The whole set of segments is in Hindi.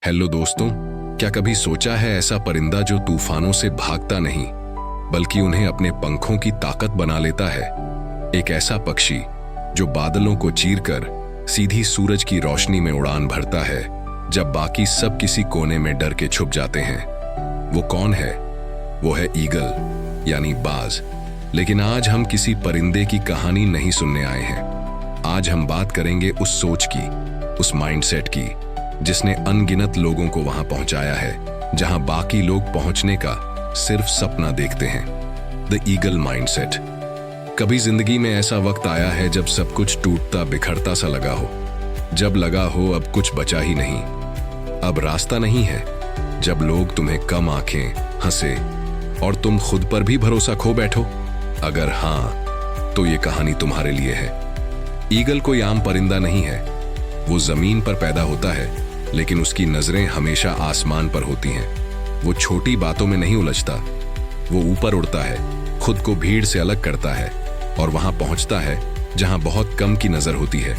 हेलो दोस्तों, क्या कभी सोचा है ऐसा परिंदा जो तूफानों से भागता नहीं बल्कि उन्हें अपने पंखों की ताकत बना लेता है। एक ऐसा पक्षी जो बादलों को चीरकर सीधी सूरज की रोशनी में उड़ान भरता है जब बाकी सब किसी कोने में डर के छुप जाते हैं। वो कौन है? वो है ईगल यानी बाज। लेकिन आज हम किसी परिंदे की कहानी नहीं सुनने आए हैं। आज हम बात करेंगे उस सोच की, उस माइंडसेट की जिसने अनगिनत लोगों को वहां पहुंचाया है जहां बाकी लोग पहुंचने का सिर्फ सपना देखते हैं। The eagle mindset. कभी जिंदगी में ऐसा वक्त आया है जब सब कुछ टूटता बिखरता सा लगा हो, जब लगा हो अब कुछ बचा ही नहीं, अब रास्ता नहीं है, जब लोग तुम्हें कम आंखें, हंसे और तुम खुद पर भी भरोसा खो बैठो? अगर हां, तो ये कहानी तुम्हारे लिए है। ईगल कोई आम परिंदा नहीं है। वो जमीन पर पैदा होता है लेकिन उसकी नजरें हमेशा आसमान पर होती हैं। वो छोटी बातों में नहीं उलझता। वो ऊपर उड़ता है, खुद को भीड़ से अलग करता है और वहां पहुंचता है जहां बहुत कम की नजर होती है।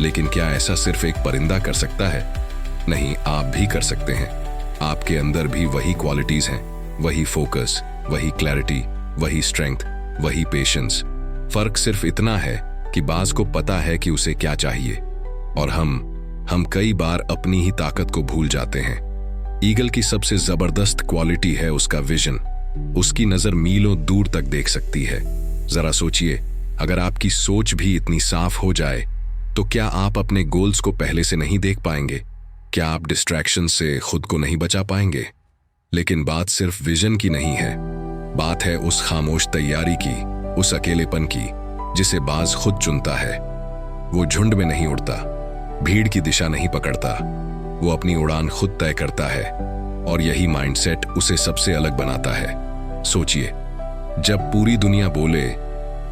लेकिन क्या ऐसा सिर्फ एक परिंदा कर सकता है? नहीं, आप भी कर सकते हैं। आपके अंदर भी वही क्वालिटीज हैं, वही फोकस, वही क्लैरिटी, वही स्ट्रेंथ, वही पेशेंस। फर्क सिर्फ इतना है कि बाज को पता है कि उसे क्या चाहिए और हम कई बार अपनी ही ताकत को भूल जाते हैं। ईगल की सबसे जबरदस्त क्वालिटी है उसका विजन। उसकी नजर मीलों दूर तक देख सकती है। जरा सोचिए, अगर आपकी सोच भी इतनी साफ हो जाए तो क्या आप अपने गोल्स को पहले से नहीं देख पाएंगे? क्या आप डिस्ट्रैक्शन से खुद को नहीं बचा पाएंगे? लेकिन बात सिर्फ विजन की नहीं है, बात है उस खामोश तैयारी की, उस अकेलेपन की जिसे बाज खुद चुनता है। वो झुंड में नहीं उड़ता, भीड़ की दिशा नहीं पकड़ता, वो अपनी उड़ान खुद तय करता है और यही माइंडसेट उसे सबसे अलग बनाता है। सोचिए, जब पूरी दुनिया बोले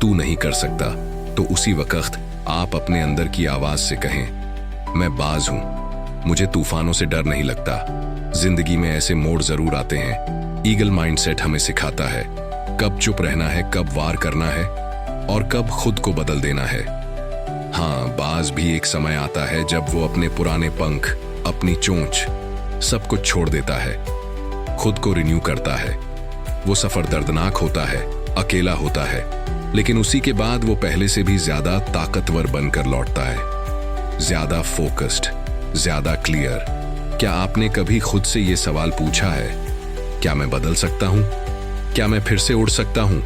तू नहीं कर सकता, तो उसी वक्त आप अपने अंदर की आवाज से कहें, मैं बाज हूं, मुझे तूफानों से डर नहीं लगता। जिंदगी में ऐसे मोड़ जरूर आते हैं। ईगल माइंडसेट हमें सिखाता है कब चुप रहना है, कब वार करना है और कब खुद को बदल देना है। हाँ, बाज भी एक समय आता है जब वो अपने पुराने पंख, अपनी चोंच, सब कुछ छोड़ देता है, खुद को रिन्यू करता है। वो सफर दर्दनाक होता है, अकेला होता है, लेकिन उसी के बाद वो पहले से भी ज्यादा ताकतवर बनकर लौटता है, ज्यादा फोकस्ड, ज्यादा क्लियर। क्या आपने कभी खुद से ये सवाल पूछा है, क्या मैं बदल सकता हूं? क्या मैं फिर से उड़ सकता हूं?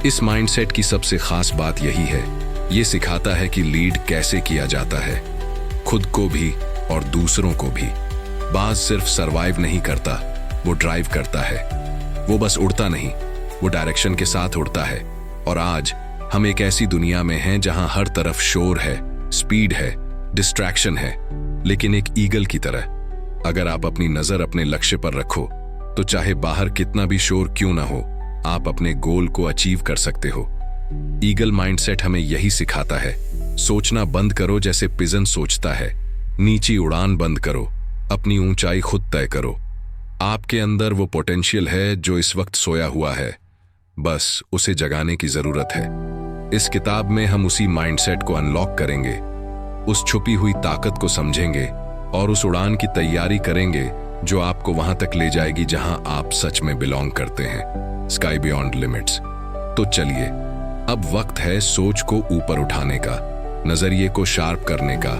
इस माइंडसेट की सबसे खास बात यही है, ये सिखाता है कि लीड कैसे किया जाता है, खुद को भी और दूसरों को भी। बाज सिर्फ सरवाइव नहीं करता, वो ड्राइव करता है। वो बस उड़ता नहीं, वो डायरेक्शन के साथ उड़ता है। और आज हम एक ऐसी दुनिया में हैं जहां हर तरफ शोर है, स्पीड है, डिस्ट्रैक्शन है, लेकिन एक ईगल की तरह अगर आप अपनी नजर अपने लक्ष्य पर रखो तो चाहे बाहर कितना भी शोर क्यों ना हो, आप अपने गोल को अचीव कर सकते हो। ईगल माइंडसेट हमें यही सिखाता है, सोचना बंद करो जैसे पिजन सोचता है, नीची उड़ान बंद करो, अपनी ऊंचाई खुद तय करो। आपके अंदर वो पोटेंशियल है जो इस वक्त सोया हुआ है, बस उसे जगाने की जरूरत है। इस किताब में हम उसी माइंडसेट को अनलॉक करेंगे, उस छुपी हुई ताकत को समझेंगे और उस उड़ान की तैयारी करेंगे जो आपको वहां तक ले जाएगी जहां आप सच में बिलोंग करते हैं, स्काई बियॉन्ड लिमिट्स। तो चलिए, अब वक्त है सोच को ऊपर उठाने का, नजरिए को शार्प करने का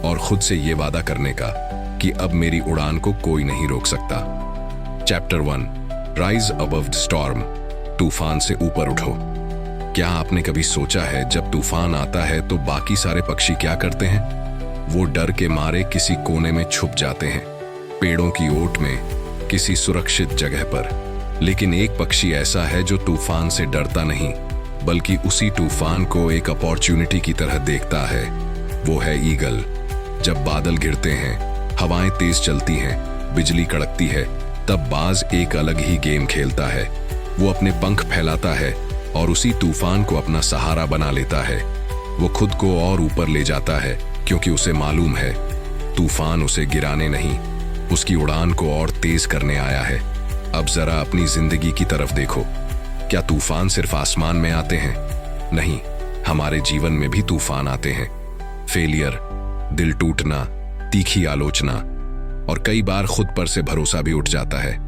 और खुद से ये वादा करने का कि अब मेरी उड़ान को कोई नहीं रोक सकता। Chapter 1, rise above the storm. तूफान से ऊपर उठो। क्या आपने कभी सोचा है जब तूफान आता है तो बाकी सारे पक्षी क्या करते हैं? वो डर के मारे किसी कोने में छुप जाते हैं, पेड़ों की ओट में, किसी सुरक्षित जगह पर। लेकिन एक पक्षी ऐसा है जो तूफान से डरता नहीं बल्कि उसी तूफान को एक अपॉर्चुनिटी की तरह देखता है। वो है ईगल। जब बादल घिरते हैं, हवाएं तेज चलती हैं, बिजली कड़कती है, तब बाज एक अलग ही गेम खेलता है। वो अपने पंख फैलाता है और उसी तूफान को अपना सहारा बना लेता है। वो खुद को और ऊपर ले जाता है क्योंकि उसे मालूम है तूफान उसे गिराने नहीं, उसकी उड़ान को और तेज करने आया है। अब जरा अपनी जिंदगी की तरफ देखो। क्या तूफान सिर्फ आसमान में आते हैं? नहीं, हमारे जीवन में भी तूफान आते हैं। फेलियर, दिल टूटना, तीखी आलोचना, और कई बार खुद पर से भरोसा भी उठ जाता है।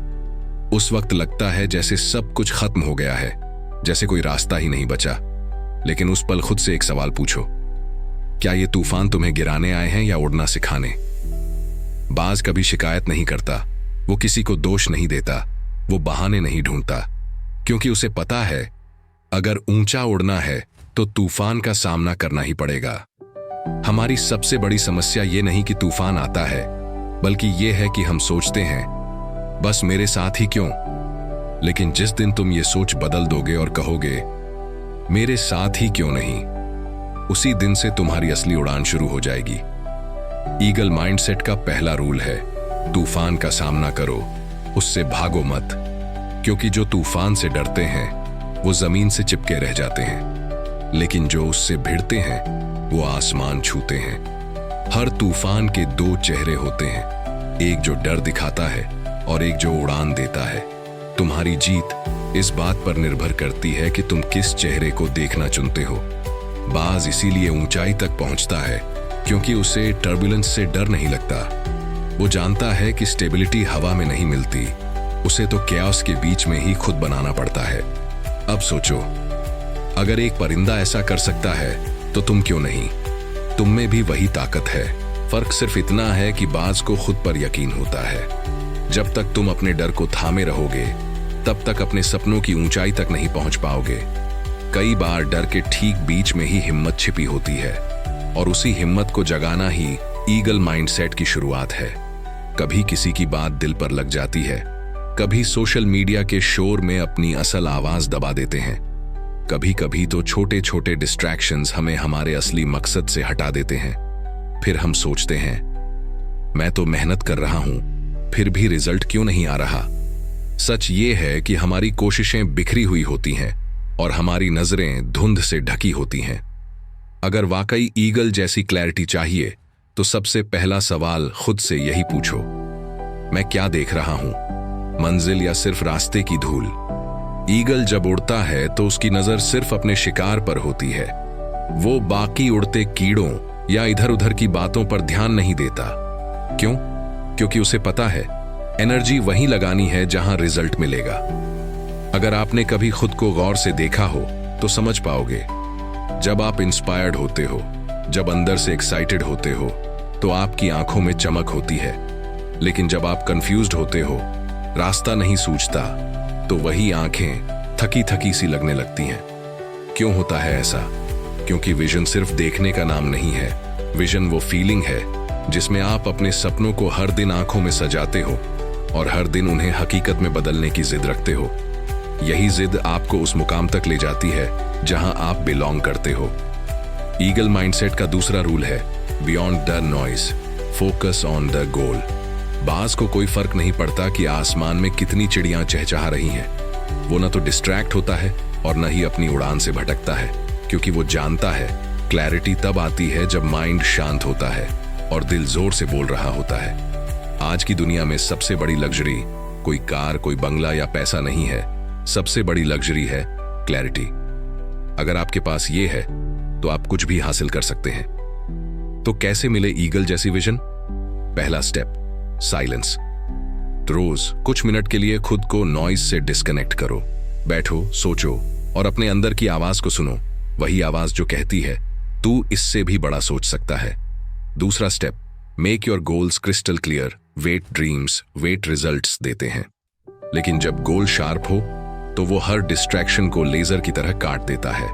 उस वक्त लगता है जैसे सब कुछ खत्म हो गया है, जैसे कोई रास्ता ही नहीं बचा। लेकिन उस पल खुद से एक सवाल पूछो, क्या ये तूफान तुम्हें गिराने आए हैं या उड़ना सिखाने? बाज कभी शिकायत नहीं करता, वो किसी को दोष नहीं देता, वो बहाने नहीं ढूंढता, क्योंकि उसे पता है अगर ऊंचा उड़ना है तो तूफान का सामना करना ही पड़ेगा। हमारी सबसे बड़ी समस्या ये नहीं कि तूफान आता है, बल्कि ये है कि हम सोचते हैं बस मेरे साथ ही क्यों। लेकिन जिस दिन तुम ये सोच बदल दोगे और कहोगे मेरे साथ ही क्यों नहीं, उसी दिन से तुम्हारी असली उड़ान शुरू हो जाएगी। ईगल माइंडसेट का पहला रूल है, तूफान का सामना करो, उससे भागो मत। क्योंकि जो तूफान से डरते हैं वो जमीन से चिपके रह जाते हैं, लेकिन जो उससे भिड़ते हैं वो आसमान छूते हैं। हर तूफान के दो चेहरे होते हैं, एक जो डर दिखाता है और एक जो उड़ान देता है। तुम्हारी जीत इस बात पर निर्भर करती है कि तुम किस चेहरे को देखना चुनते हो। बाज इसीलिए ऊंचाई तक पहुंचता है क्योंकि उसे टर्बुलेंस से डर नहीं लगता। वो जानता है कि स्टेबिलिटी हवा में नहीं मिलती, उसे तो कैओस के बीच में ही खुद बनाना पड़ता है। अब सोचो, अगर एक परिंदा ऐसा कर सकता है तो तुम क्यों नहीं? तुम में भी वही ताकत है, फर्क सिर्फ इतना है कि बाज को खुद पर यकीन होता है। जब तक तुम अपने डर को थामे रहोगे तब तक अपने सपनों की ऊंचाई तक नहीं पहुंच पाओगे। कई बार डर के ठीक बीच में ही हिम्मत छिपी होती है, और उसी हिम्मत को जगाना ही ईगल माइंडसेट की शुरुआत है। कभी किसी की बात दिल पर लग जाती है, कभी सोशल मीडिया के शोर में अपनी असल आवाज दबा देते हैं, कभी कभी तो छोटे छोटे डिस्ट्रैक्शंस हमें हमारे असली मकसद से हटा देते हैं। फिर हम सोचते हैं मैं तो मेहनत कर रहा हूं, फिर भी रिजल्ट क्यों नहीं आ रहा? सच ये है कि हमारी कोशिशें बिखरी हुई होती हैं और हमारी नजरें धुंध से ढकी होती हैं। अगर वाकई ईगल जैसी क्लैरिटी चाहिए तो सबसे पहला सवाल खुद से यही पूछो, मैं क्या देख रहा हूं, मंजिल या सिर्फ रास्ते की धूल? ईगल जब उड़ता है तो उसकी नजर सिर्फ अपने शिकार पर होती है। वो बाकी उड़ते कीड़ों या इधर उधर की बातों पर ध्यान नहीं देता। क्यों? क्योंकि उसे पता है एनर्जी वहीं लगानी है जहां रिजल्ट मिलेगा। अगर आपने कभी खुद को गौर से देखा हो तो समझ पाओगे, जब आप इंस्पायर्ड होते हो, जब अंदर से एक्साइटेड होते हो तो आपकी आंखों में चमक होती है, लेकिन जब आप कंफ्यूज्ड होते हो, रास्ता नहीं सूझता, तो वही आंखें थकी थकी सी लगने लगती हैं। क्यों होता है ऐसा? क्योंकि विजन सिर्फ देखने का नाम नहीं है। विजन वो फीलिंग है जिसमें आप अपने सपनों को हर दिन आंखों में सजाते हो और हर दिन उन्हें हकीकत में बदलने की जिद रखते हो। यही जिद आपको उस मुकाम तक ले जाती है जहां आप बिलोंग करते हो। ईगल माइंडसेट का दूसरा रूल है, beyond the noise, focus on the goal. बाज को कोई फर्क नहीं पड़ता कि आसमान में कितनी चिड़ियां चहचहा रही हैं। वो न तो डिस्ट्रैक्ट होता है और न ही अपनी उड़ान से भटकता है, क्योंकि वो जानता है क्लैरिटी तब आती है जब माइंड शांत होता है और दिल जोर से बोल रहा होता है। आज की दुनिया में सबसे बड़ी लग्जरी कोई कार, कोई बंगला या पैसा नहीं है। सबसे बड़ी लग्जरी है क्लैरिटी। अगर आपके पास ये है तो आप कुछ भी हासिल कर सकते हैं। तो कैसे मिले ईगल जैसी विजन? पहला स्टेप, साइलेंस। रोज कुछ मिनट के लिए खुद को नॉइज से डिस्कनेक्ट करो। बैठो, सोचो और अपने अंदर की आवाज को सुनो। वही आवाज जो कहती है तू इससे भी बड़ा सोच सकता है। दूसरा step, make your goals crystal clear. Vague dreams, vague results देते हैं, लेकिन जब गोल शार्प हो तो वो हर डिस्ट्रैक्शन को लेजर की तरह काट देता है।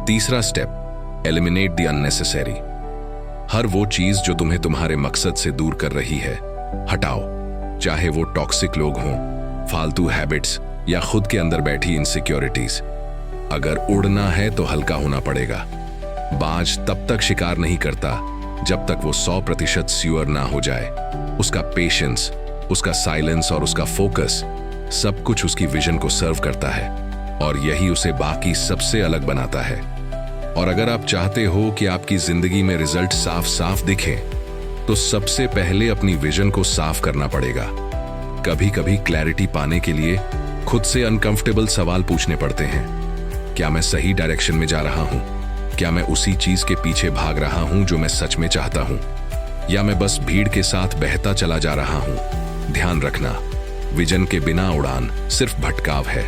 तीसरा स्टेप, एलिमिनेट द अननेसेसरी। हर वो चीज जो तुम्हें तुम्हारे मकसद से दूर कर रही है, हटाओ। चाहे वो टॉक्सिक लोग हों, फालतू हैबिट्स या खुद के अंदर बैठी इनसिक्योरिटीज। अगर उड़ना है तो हल्का होना पड़ेगा। बाज तब तक शिकार नहीं करता जब तक वो 100% श्योर ना हो जाए। उसका पेशेंस, उसका साइलेंस और उसका फोकस सब कुछ उसकी विजन को सर्व करता है, और यही उसे बाकी सबसे अलग बनाता है। और अगर आप चाहते हो कि आपकी जिंदगी में रिजल्ट साफ साफ दिखें, तो सबसे पहले अपनी विजन को साफ करना पड़ेगा। कभी कभी क्लैरिटी पाने के लिए खुद से अनकंफर्टेबल सवाल पूछने पड़ते हैं। क्या मैं सही डायरेक्शन में जा रहा हूं? क्या मैं उसी चीज के पीछे भाग रहा हूं जो मैं सच में चाहता हूं? या मैं बस भीड़ के साथ बहता चला जा रहा हूं? ध्यान रखना, विजन के बिना उड़ान सिर्फ भटकाव है,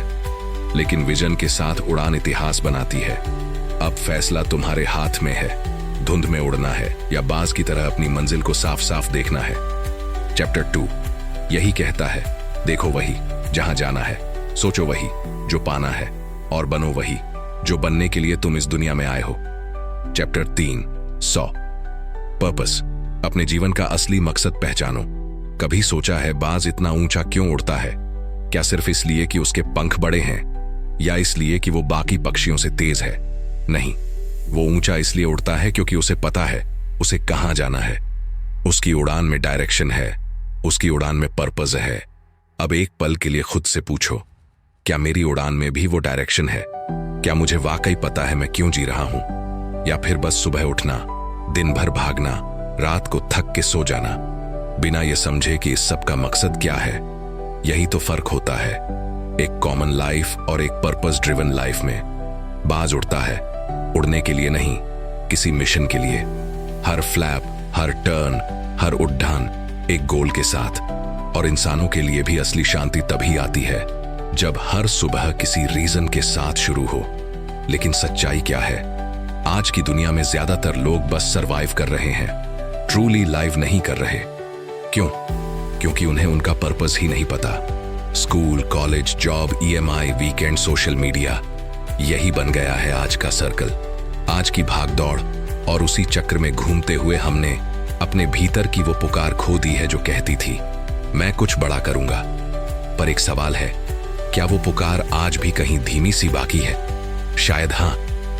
लेकिन विजन के साथ उड़ान इतिहास बनाती है। अब फैसला तुम्हारे हाथ में है, धुंध में उड़ना है या बाज की तरह अपनी मंजिल को साफ साफ देखना है। चैप्टर 2 यही कहता है, देखो वही जहां जाना है, सोचो वही जो पाना है, और बनो वही जो बनने के लिए तुम इस दुनिया में आए हो। चैप्टर 3 100 पर्पस, अपने जीवन का असली मकसद पहचानो। कभी सोचा है बाज इतना ऊंचा क्यों उड़ता है? क्या सिर्फ इसलिए कि उसके पंख बड़े हैं, या इसलिए कि वो बाकी पक्षियों से तेज है? नहीं, वो ऊंचा इसलिए उड़ता है क्योंकि उसे पता है उसे कहां जाना है। उसकी उड़ान में डायरेक्शन है, उसकी उड़ान में पर्पस है। अब एक पल के लिए खुद से पूछो, क्या मेरी उड़ान में भी वो डायरेक्शन है? क्या मुझे वाकई पता है मैं क्यों जी रहा हूं? या फिर बस सुबह उठना, दिन भर भागना, रात को थक के सो जाना, बिना ये समझे कि इस सब का मकसद क्या है? यही तो फर्क होता है एक कॉमन लाइफ और एक पर्पस ड्रिवन लाइफ में। बाज उड़ता है उड़ने के लिए नहीं, किसी मिशन के लिए। हर फ्लैप, हर टर्न, हर उड्डान एक गोल के साथ। और इंसानों के लिए भी असली शांति तभी आती है जब हर सुबह किसी रीजन के साथ शुरू हो। लेकिन सच्चाई क्या है? आज की दुनिया में ज्यादातर लोग बस सरवाइव कर रहे हैं, ट्रूली लाइव नहीं कर रहे। क्यों? क्योंकि उन्हें उनका पर्पस ही नहीं पता। School, college, job, EMI, weekend, social media, यही बन गया है आज का सर्कल, आज की भागदौड़। और उसी चक्र में घूमते हुए हमने अपने भीतर की वो पुकार खो दी है जो कहती थी, मैं कुछ बड़ा करूंगा। पर एक सवाल है, क्या वो पुकार आज भी कहीं धीमी सी बाकी है? शायद हां,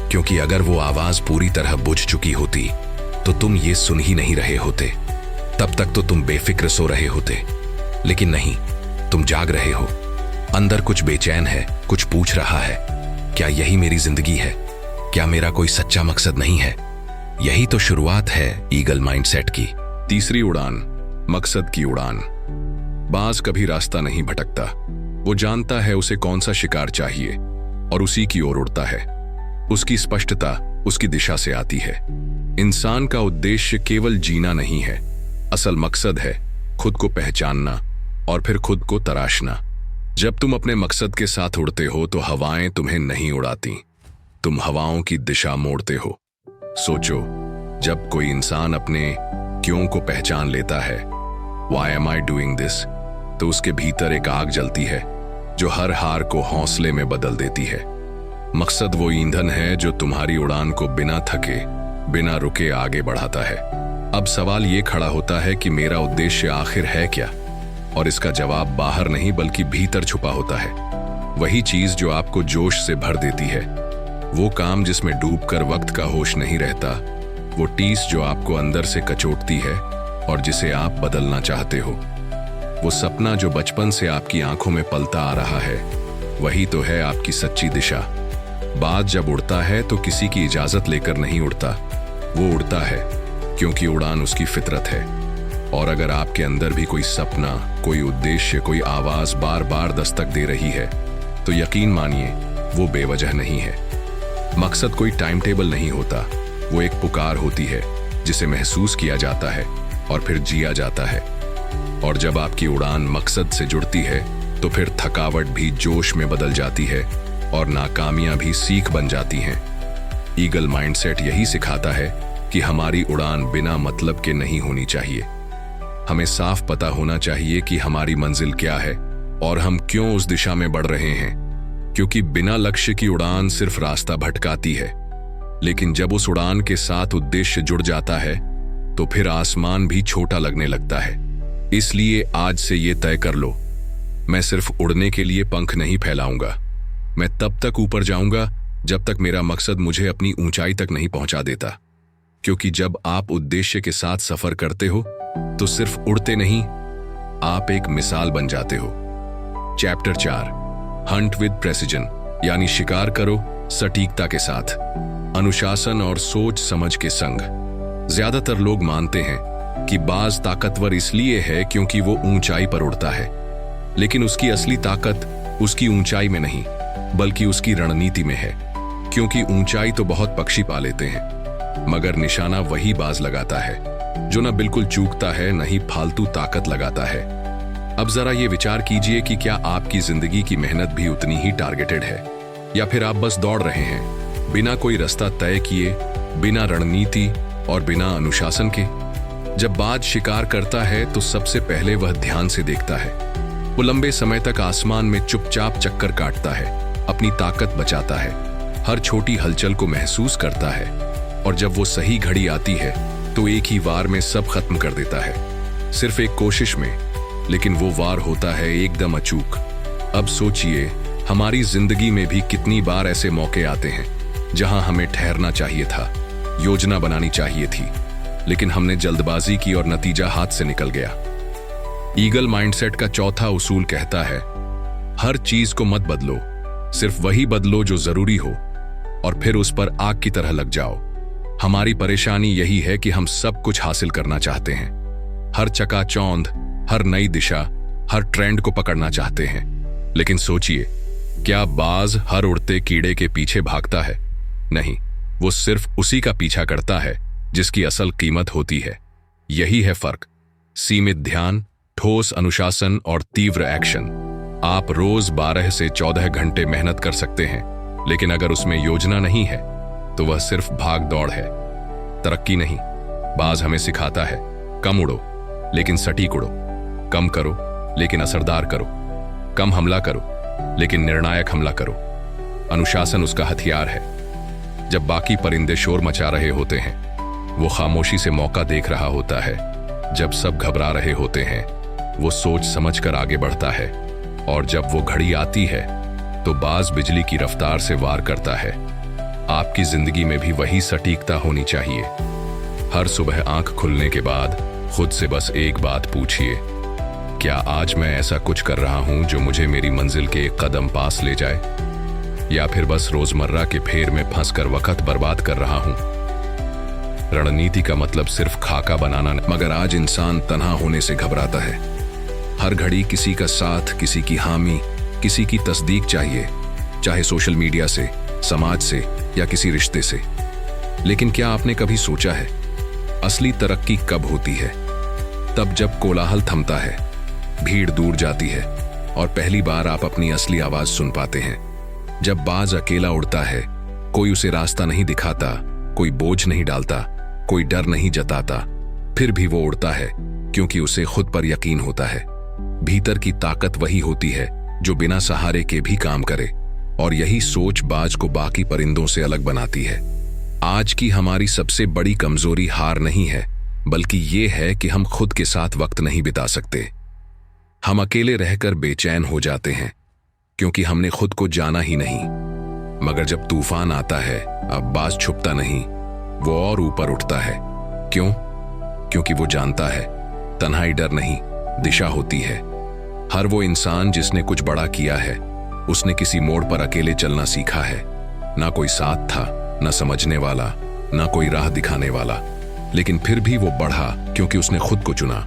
क्योंकि अगर वो आवाज पूरी तरह बुझ चुकी होती तो तुम ये सुन ही नहीं रहे होते। तब तक तो तुम बेफिक्र सो रहे होते। लेकिन नहीं, तुम जाग रहे हो। अंदर कुछ बेचैन है, कुछ पूछ रहा है, क्या यही मेरी जिंदगी है? क्या मेरा कोई सच्चा मकसद नहीं है? यही तो शुरुआत है ईगल माइंडसेट की। तीसरी उड़ान, मकसद की उड़ान। बाज कभी रास्ता नहीं भटकता, वो जानता है उसे कौन सा शिकार चाहिए और उसी की ओर उड़ता है। उसकी स्पष्टता उसकी दिशा से आती है। इंसान का उद्देश्य केवल जीना नहीं है, असल मकसद है खुद को पहचानना और फिर खुद को तराशना। जब तुम अपने मकसद के साथ उड़ते हो तो हवाएं तुम्हें नहीं उड़ाती, तुम हवाओं की दिशा मोड़ते हो। सोचो, जब कोई इंसान अपने क्यों को पहचान लेता है, Why am I doing this? तो उसके भीतर एक आग जलती है जो हर हार को हौसले में बदल देती है। मकसद वो ईंधन है जो तुम्हारी उड़ान को बिना थके, बिना रुके आगे बढ़ाता है। अब सवाल ये खड़ा होता है कि मेरा उद्देश्य आखिर है क्या? और इसका जवाब बाहर नहीं बल्कि भीतर छुपा होता है। वही चीज जो आपको जोश से भर देती है, वो काम जिसमें डूबकर वक्त का होश नहीं रहता, वो टीस जो आपको अंदर से कचोटती है और जिसे आप बदलना चाहते हो, वो सपना जो बचपन से आपकी आंखों में पलता आ रहा है, वही तो है आपकी सच्ची दिशा। बाज जब उड़ता है तो किसी की इजाजत लेकर नहीं उड़ता, वो उड़ता है क्योंकि उड़ान उसकी फितरत है। और अगर आपके अंदर भी कोई सपना, कोई उद्देश्य, कोई आवाज बार बार दस्तक दे रही है, तो यकीन मानिए वो बेवजह नहीं है। मकसद कोई टाइम टेबल नहीं होता, वो एक पुकार होती है जिसे महसूस किया जाता है और फिर जिया जाता है। और जब आपकी उड़ान मकसद से जुड़ती है तो फिर थकावट भी जोश में बदल जाती है और नाकामियां भी सीख बन जाती हैं। ईगल माइंडसेट यही सिखाता है कि हमारी उड़ान बिना मतलब के नहीं होनी चाहिए। हमें साफ पता होना चाहिए कि हमारी मंजिल क्या है और हम क्यों उस दिशा में बढ़ रहे हैं। क्योंकि बिना लक्ष्य की उड़ान सिर्फ रास्ता भटकाती है, लेकिन जब उस उड़ान के साथ उद्देश्य जुड़ जाता है तो फिर आसमान भी छोटा लगने लगता है। इसलिए आज से ये तय कर लो, मैं सिर्फ उड़ने के लिए पंख नहीं फैलाऊंगा। मैं तब तक ऊपर जाऊंगा जब तक मेरा मकसद मुझे अपनी ऊंचाई तक नहीं पहुंचा देता। क्योंकि जब आप उद्देश्य के साथ सफर करते हो तो सिर्फ उड़ते नहीं, आप एक मिसाल बन जाते हो। चैप्टर 4, हंट विद प्रेसिजन, यानी शिकार करो सटीकता के साथ, अनुशासन और सोच समझ के संग। ज्यादातर लोग मानते हैं कि बाज ताकतवर इसलिए है क्योंकि वो ऊंचाई पर उड़ता है, लेकिन उसकी असली ताकत उसकी ऊंचाई में नहीं बल्कि उसकी रणनीति में है। क्योंकि ऊंचाई तो बहुत पक्षी पा लेते हैं, मगर निशाना वही बाज लगाता है जो न बिल्कुल चूकता है न ही फालतू ताकत लगाता है। अब जरा ये विचार कीजिए कि क्या आपकी जिंदगी की मेहनत भी उतनी ही टारगेटेड है, या फिर आप बस दौड़ रहे हैं बिना कोई रास्ता तय किए, बिना रणनीति और बिना अनुशासन के। जब बाज शिकार करता है तो सबसे पहले वह ध्यान से देखता है। वो लंबे समय तक आसमान में चुपचाप चक्कर काटता है, अपनी ताकत बचाता है, हर छोटी हलचल को महसूस करता है, और जब वो सही घड़ी आती है तो एक ही वार में सब खत्म कर देता है, सिर्फ एक कोशिश में। लेकिन वो वार होता है एकदम अचूक। अब सोचिए, हमारी जिंदगी में भी कितनी बार ऐसे मौके आते हैं जहां हमें ठहरना चाहिए था, योजना बनानी चाहिए थी, लेकिन हमने जल्दबाजी की और नतीजा हाथ से निकल गया। ईगल माइंडसेट का चौथा उसूल कहता है, हर चीज को मत बदलो, सिर्फ वही बदलो जो जरूरी हो, और फिर उस पर आग की तरह लग जाओ। हमारी परेशानी यही है कि हम सब कुछ हासिल करना चाहते हैं, हर चकाचौंध, हर नई दिशा, हर ट्रेंड को पकड़ना चाहते हैं। लेकिन सोचिए, क्या बाज हर उड़ते कीड़े के पीछे भागता है? नहीं, वो सिर्फ उसी का पीछा करता है जिसकी असल कीमत होती है। यही है फर्क। सीमित ध्यान, ठोस अनुशासन और तीव्र एक्शन। आप रोज 12 से 14 घंटे मेहनत कर सकते हैं, लेकिन अगर उसमें योजना नहीं है तो वह सिर्फ भाग दौड़ है, तरक्की नहीं। बाज हमें सिखाता है, कम उड़ो लेकिन सटीक उड़ो, कम करो लेकिन असरदार करो, कम हमला करो लेकिन निर्णायक हमला करो। अनुशासन उसका हथियार है। जब बाकी परिंदे शोर मचा रहे होते हैं, वो खामोशी से मौका देख रहा होता है। जब सब घबरा रहे होते हैं, वो सोच समझकर आगे बढ़ता है। और जब वो घड़ी आती है तो बाज बिजली की रफ्तार से वार करता है। आपकी जिंदगी में भी वही सटीकता होनी चाहिए। हर सुबह आंख खुलने के बाद खुद से बस एक बात पूछिए, क्या आज मैं ऐसा कुछ कर रहा हूं जो मुझे मेरी मंजिल के एक कदम पास ले जाए, या फिर बस रोजमर्रा के फेर में फंसकर वक्त बर्बाद कर रहा हूं। रणनीति का मतलब सिर्फ खाका बनाना नहीं, मगर आज इंसान तन्हा होने से घबराता है। हर घड़ी किसी का साथ, किसी की हामी, किसी की तस्दीक चाहिए, चाहे सोशल मीडिया से, समाज से या किसी रिश्ते से। लेकिन क्या आपने कभी सोचा है, असली तरक्की कब होती है? तब जब कोलाहल थमता है, भीड़ दूर जाती है और पहली बार आप अपनी असली आवाज सुन पाते हैं। जब बाज अकेला उड़ता है, कोई उसे रास्ता नहीं दिखाता, कोई बोझ नहीं डालता, कोई डर नहीं जताता, फिर भी वो उड़ता है क्योंकि उसे खुद पर यकीन होता है। भीतर की ताकत वही होती है जो बिना सहारे के भी काम करे, और यही सोच बाज को बाकी परिंदों से अलग बनाती है। आज की हमारी सबसे बड़ी कमजोरी हार नहीं है, बल्कि ये है कि हम खुद के साथ वक्त नहीं बिता सकते। हम अकेले रहकर बेचैन हो जाते हैं क्योंकि हमने खुद को जाना ही नहीं। मगर जब तूफान आता है, अब बाज छुपता नहीं, वो और ऊपर उठता है। क्यों? क्योंकि वो जानता है, तन्हाई डर नहीं, दिशा होती है। हर वो इंसान जिसने कुछ बड़ा किया है, उसने किसी मोड़ पर अकेले चलना सीखा है। ना कोई साथ था, ना समझने वाला, ना कोई राह दिखाने वाला, लेकिन फिर भी वो बढ़ा क्योंकि उसने खुद को चुना,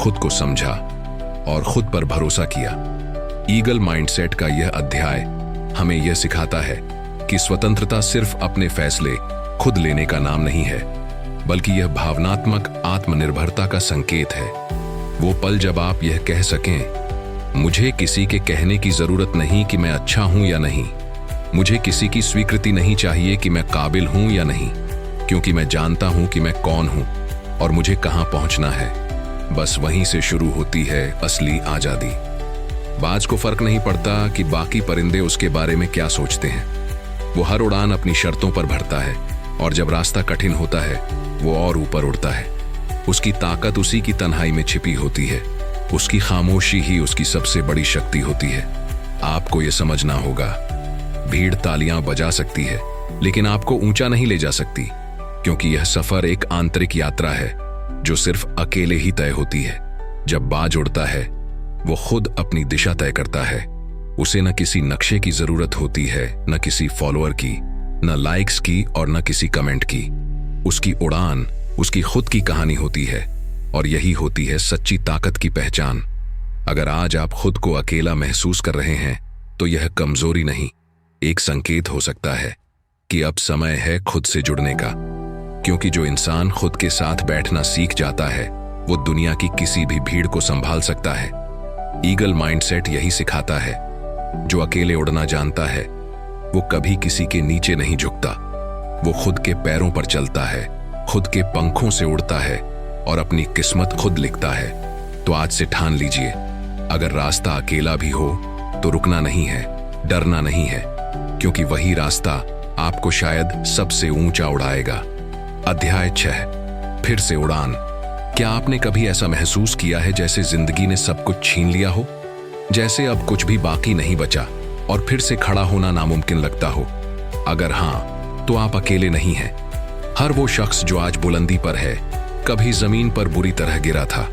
खुद को समझा और खुद पर भरोसा किया। ईगल माइंडसेट का यह अध्याय हमें यह सिखाता है कि स्वतंत्रता सिर्फ अपने फैसले खुद लेने का नाम नहीं है, बल्कि यह भावनात्मक आत्मनिर्भरता का संकेत है। वो पल जब आप यह कह सकें, मुझे किसी के कहने की जरूरत नहीं कि मैं अच्छा हूं या नहीं, मुझे किसी की स्वीकृति नहीं चाहिए कि मैं काबिल हूं या नहीं, क्योंकि मैं जानता हूं कि मैं कौन हूं और मुझे कहां पहुंचना है। बस वहीं से शुरू होती है असली आजादी। बाज को फर्क नहीं पड़ता कि बाकी परिंदे उसके बारे में क्या सोचते हैं। वो हर उड़ान अपनी शर्तों पर भरता है, और जब रास्ता कठिन होता है, वो और ऊपर उड़ता है। उसकी ताकत उसी की तन्हाई में छिपी होती है। उसकी खामोशी ही उसकी सबसे बड़ी शक्ति होती है। आपको यह समझना होगा, भीड़ तालियां बजा सकती है, लेकिन आपको ऊंचा नहीं ले जा सकती, क्योंकि यह सफर एक आंतरिक यात्रा है जो सिर्फ अकेले ही तय होती है। जब बाज उड़ता है, वो खुद अपनी दिशा तय करता है। उसे न किसी नक्शे की जरूरत होती है, न किसी फॉलोअर की, न लाइक्स की और न किसी कमेंट की। उसकी उड़ान उसकी खुद की कहानी होती है, और यही होती है सच्ची ताकत की पहचान। अगर आज आप खुद को अकेला महसूस कर रहे हैं, तो यह कमजोरी नहीं, एक संकेत हो सकता है कि अब समय है खुद से जुड़ने का। क्योंकि जो इंसान खुद के साथ बैठना सीख जाता है वो दुनिया की किसी भी भीड़ को संभाल सकता है। ईगल माइंडसेट यही सिखाता है, जो अकेले उड़ना जानता है वो कभी किसी के नीचे नहीं झुकता। वो खुद के पैरों पर चलता है, खुद के पंखों से उड़ता है और अपनी किस्मत खुद लिखता है। तो आज से ठान लीजिए, अगर रास्ता अकेला भी हो तो रुकना नहीं है, डरना नहीं है, क्योंकि वही रास्ता आपको शायद सबसे ऊंचा उड़ाएगा। अध्याय 6, फिर से उड़ान। क्या आपने कभी ऐसा महसूस किया है जैसे जिंदगी ने सब कुछ छीन लिया हो, जैसे अब कुछ भी बाकी नहीं बचा और फिर से खड़ा होना नामुमकिन लगता हो? अगर हाँ, तो आप अकेले नहीं हैं। हर वो शख्स जो आज बुलंदी पर है कभी जमीन पर बुरी तरह गिरा था,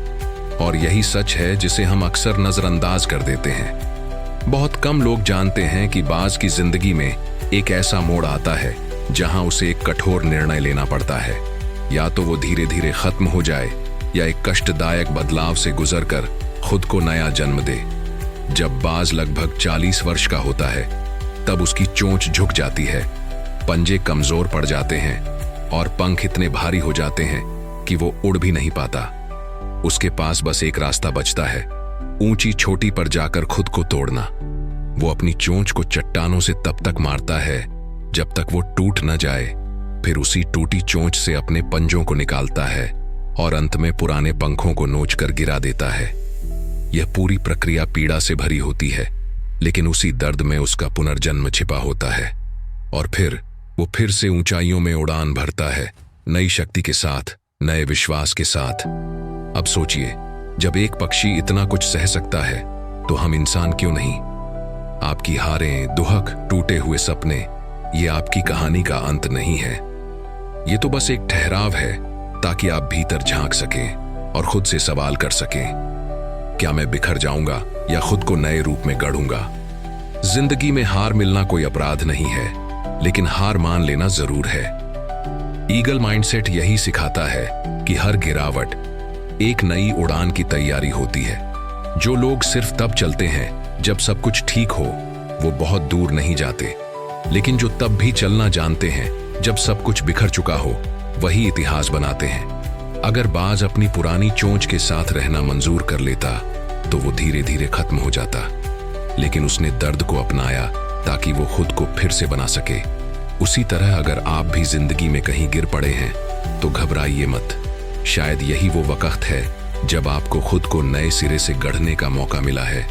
और यही सच है जिसे हम अक्सर नजरअंदाज कर देते हैं। बहुत कम लोग जानते हैं कि बाज की जिंदगी में एक ऐसा मोड़ आता है जहां उसे एक कठोर निर्णय लेना पड़ता है। या तो वो धीरे धीरे खत्म हो जाए या एक कष्टदायक बदलाव से गुजरकर खुद को नया जन्म दे। जब बाज लगभग 40 वर्ष का होता है तब उसकी चोंच झुक जाती है, पंजे कमजोर पड़ जाते हैं और पंख इतने भारी हो जाते हैं कि वो उड़ भी नहीं पाता। उसके पास बस एक रास्ता बचता है, ऊंची चोटी पर जाकर खुद को तोड़ना। वो अपनी चोंच को चट्टानों से तब तक मारता है जब तक वो टूट न जाए, फिर उसी टूटी चोंच से अपने पंजों को निकालता है और अंत में पुराने पंखों को नोचकर गिरा देता है। यह पूरी प्रक्रिया पीड़ा से भरी होती है, लेकिन उसी दर्द में उसका पुनर्जन्म छिपा होता है। और फिर वो फिर से ऊंचाइयों में उड़ान भरता है, नई शक्ति के साथ, नए विश्वास के साथ। अब सोचिए, जब एक पक्षी इतना कुछ सह सकता है तो हम इंसान क्यों नहीं? आपकी हारें, दुहक, टूटे हुए सपने, ये आपकी कहानी का अंत नहीं है। ये तो बस एक ठहराव है ताकि आप भीतर झांक सकें और खुद से सवाल कर सकें, क्या मैं बिखर जाऊंगा या खुद को नए रूप में गढ़ूंगा? जिंदगी में हार मिलना कोई अपराध नहीं है, लेकिन हार मान लेना जरूर है। ईगल माइंडसेट यही सिखाता है कि हर गिरावट एक नई उड़ान की तैयारी होती है। जो लोग सिर्फ तब चलते हैं जब सब कुछ ठीक हो, वो बहुत दूर नहीं जाते, लेकिन जो तब भी चलना जानते हैं जब सब कुछ बिखर चुका हो, वही इतिहास बनाते हैं। अगर बाज अपनी पुरानी चोंच के साथ रहना मंजूर कर लेता तो वो धीरे धीरे खत्म हो जाता, लेकिन उसने दर्द को अपनाया ताकि वो खुद को फिर से बना सके। उसी तरह अगर आप भी जिंदगी में कहीं गिर पड़े हैं तो घबराइए मत। शायद यही वो वक्त है जब आपको खुद को नए सिरे से गढ़ने का मौका मिला है।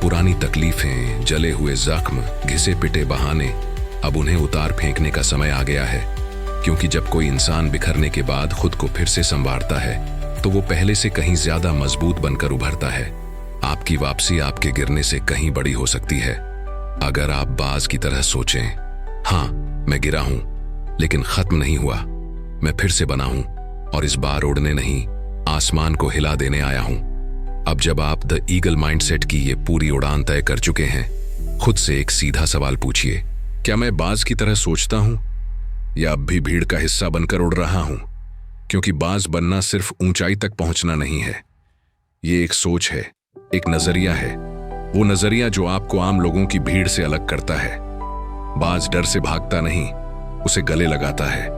पुरानी तकलीफें, जले हुए जख्म, घिसे पिटे बहाने, अब उन्हें उतार फेंकने का समय आ गया है। क्योंकि जब कोई इंसान बिखरने के बाद खुद को फिर से संवारता है तो वो पहले से कहीं ज्यादा मजबूत बनकर उभरता है। आपकी वापसी आपके गिरने से कहीं बड़ी हो सकती है। अगर आप बाज की तरह सोचें, हाँ मैं गिरा हूं लेकिन खत्म नहीं हुआ, मैं फिर से बना हूं और इस बार उड़ने नहीं, आसमान को हिला देने आया हूं। अब जब आप द ईगल माइंडसेट की ये पूरी उड़ान तय कर चुके हैं, खुद से एक सीधा सवाल पूछिए, क्या मैं बाज की तरह सोचता हूं या अब भी भीड़ का हिस्सा बनकर उड़ रहा हूं? क्योंकि बाज बनना सिर्फ ऊंचाई तक पहुंचना नहीं है, ये एक सोच है, एक नजरिया है। वो नजरिया जो आपको आम लोगों की भीड़ से अलग करता है। बाज डर से भागता नहीं, उसे गले लगाता है।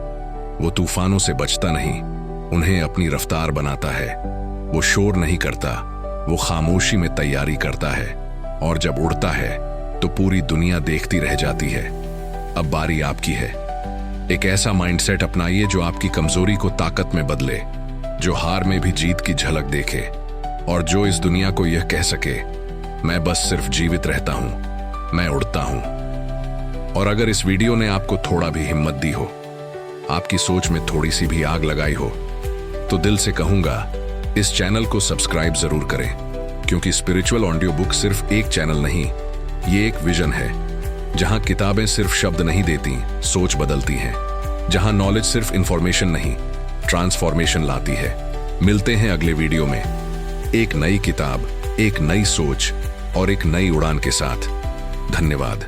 वो तूफानों से बचता नहीं, उन्हें अपनी रफ्तार बनाता है। वो शोर नहीं करता, वो खामोशी में तैयारी करता है, और जब उड़ता है तो पूरी दुनिया देखती रह जाती है। अब बारी आपकी है। एक ऐसा माइंडसेट अपनाइए जो आपकी कमजोरी को ताकत में बदले, जो हार में भी जीत की झलक देखे, और जो इस दुनिया को यह कह सके, मैं बस सिर्फ जीवित रहता हूं, मैं उड़ता हूं। और अगर इस वीडियो ने आपको थोड़ा भी हिम्मत दी हो, आपकी सोच में थोड़ी सी भी आग लगाई हो, तो दिल से कहूंगा इस चैनल को सब्सक्राइब जरूर करें। क्योंकि स्पिरिचुअल ऑडियो बुक सिर्फ एक चैनल नहीं, ये एक विजन है जहां किताबें सिर्फ शब्द नहीं देती, सोच बदलती हैं। जहां नॉलेज सिर्फ इंफॉर्मेशन नहीं, ट्रांसफॉर्मेशन लाती है। मिलते हैं अगले वीडियो में एक नई किताब, एक नई सोच और एक नई उड़ान के साथ। धन्यवाद।